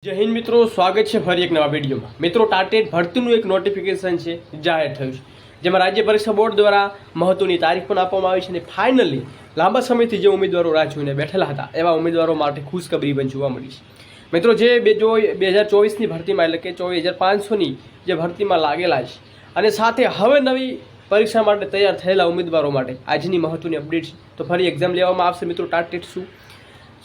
જય હિન્દ મિત્રો, સ્વાગત છે ફરી એક નવા વિડીયોમાં। મિત્રો, ટાટેટ ભરતીનું એક નોટિફિકેશન છે જાહેર થયું છે, જેમાં રાજ્ય પરીક્ષા બોર્ડ દ્વારા મહત્વની તારીખ પણ આપવામાં આવી છે અને ફાઇનલી લાંબા સમયથી જે ઉમેદવારો રાહ જોઈને બેઠેલા હતા એવા ઉમેદવારો માટે ખુશખબરી પણ જોવા મળી છે। મિત્રો, જે 2024ની ભરતીમાં એટલે કે 24,500ની જે ભરતીમાં લાગેલા છે અને સાથે હવે નવી પરીક્ષા માટે તૈયાર થયેલા ઉમેદવારો માટે આજની મહત્વની અપડેટ છે। તો ફરી એક્ઝામ લેવામાં આવશે। મિત્રો, ટાટેટ શું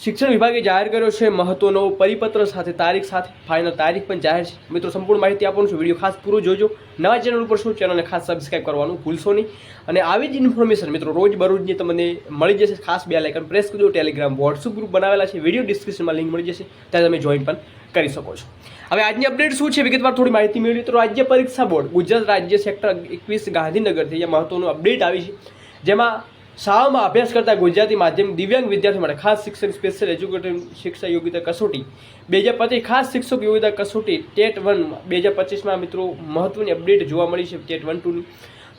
શિક્ષણ વિભાગે જાહેર કર્યો છે મહત્વનો પરિપત્ર સાથે તારીખ સાથે ફાઇનલ તારીખ પણ જાહેર છે। મિત્રો, સંપૂર્ણ માહિતી આપવાનું છે, વિડીયો ખાસ પૂરો જોજો। નવા ચેનલ ઉપર શું ચેનલને ખાસ સબસ્ક્રાઇબ કરવાનું ભૂલશો નહીં અને આવી જ ઇન્ફોર્મેશન મિત્રો રોજ બરોજની તમને મળી જશે। ખાસ બે લાઇકન પ્રેસ કરજો। ટેલિગ્રામ વોટ્સઅપ ગ્રુપ બનાવેલા છે, વિડીયો ડિસ્ક્રિપ્શનમાં લિંક મળી જશે, ત્યાં તમે જોઈન પણ કરી શકો છો। હવે આજની અપડેટ શું છે વિગતવાર થોડી માહિતી મેળવી તો રાજ્ય પરીક્ષા બોર્ડ ગુજરાત રાજ્ય સેક્ટર 21 ગાંધીનગરથી અહીંયા મહત્વનું અપડેટ આવી છે, જેમાં શાળામાં અભ્યાસ કરતા ગુજરાતી માધ્યમ દિવ્યાંગ વિદ્યાર્થીઓ માટે ખાસ શિક્ષણ સ્પેશિયલ એજ્યુકેશન શિક્ષા યોગ્યતા કસોટી 2025 ખાસ શિક્ષક યોગ્યતા કસોટી ટેટ 1 2025માં મિત્રો મહત્વની અપડેટ જોવા મળી છે ટેટ 1-2ની।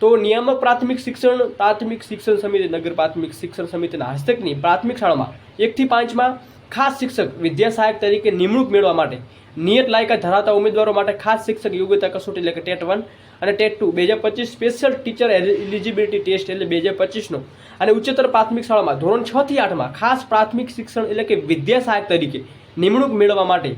તો નિયામક પ્રાથમિક શિક્ષણ સમિતિ નગર પ્રાથમિક શિક્ષણ સમિતિના હસ્તકની પ્રાથમિક શાળામાં 1 થી 5માં ખાસ શિક્ષક વિદ્યા સહાયક તરીકે નિમણૂક મેળવવા માટે નિયત લાયકાત ધરાવતા ઉમેદવારો માટે ખાસ શિક્ષક યોગ્યતા કસોટી એટલે કે ટેટ 1 અને TET 2 2025 special teacher eligibility test એટલે 2025નો અને ઉચ્ચતર પ્રાથમિક શાળામાં ધોરણ 6 થી 8માં ખાસ પ્રાથમિક શિક્ષણ એટલે કે વિદ્યા સહાયક તરીકે નિમણૂક મેળવવા માટે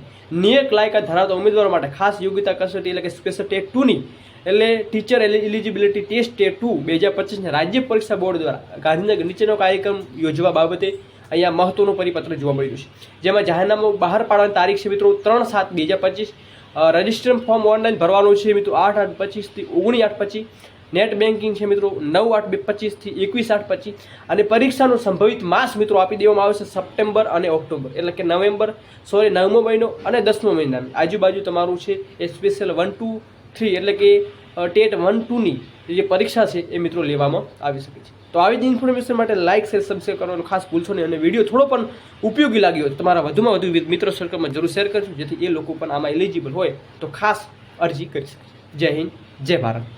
નિયત લાયકાત ધરાવતા ઉમેદવારો માટે ખાસ યોગ્યતા કસોટી એટલે કે સ્પેશિયલ ટેટ 2ની એટલે ટીચર એલિજિબિલિટી ટેસ્ટ ટેટ 2 2025 રાજ્ય પરીક્ષા બોર્ડ દ્વારા ગાંધીનગર નીચેનો કાર્યક્રમ યોજવા બાબતે અહીંયા મહત્વનું પરિપત્ર જોવા મળી રહ્યું છે, જેમાં જાહેરનામું બહાર પાડવાની તારીખ છે મિત્રો 3/7/2025। રજિસ્ટ્રેશન ફોર્મ ઓનલાઈન ભરવાનું છે મિત્રો 8/8/25 થી 19/8/25। નેટ બેન્કિંગ છે મિત્રો 9/8/25 થી 21/8/25 અને પરીક્ષાનો સંભવિત માસ મિત્રો આપી દેવામાં આવશે સપ્ટેમ્બર અને ઓક્ટોબર એટલે કે 9મો મહિનો અને 10મો મહિનાની આજુબાજુ તમારું છે એ સ્પેશિયલ 1, 2, 3 એટલે કે ટેટ 1-2ની જે પરીક્ષા છે એ મિત્રો લેવામાં આવી શકે છે। તો આવી જ ઇન્ફોર્મેશન માટે લાઇક શેર સબસ્ક્રાઇબ કરવાનું ખાસ ભૂલશો નહીં અને વિડીયો થોડો પણ ઉપયોગી લાગ્યો હોય તમારા વધુમાં વધુ મિત્રો સર્કલમાં જરૂર શેર કરજો, જેથી એ લોકો પણ આમાં એલિજિબલ હોય તો ખાસ અરજી કરી શકે। જય હિન્દ, જય ભારત।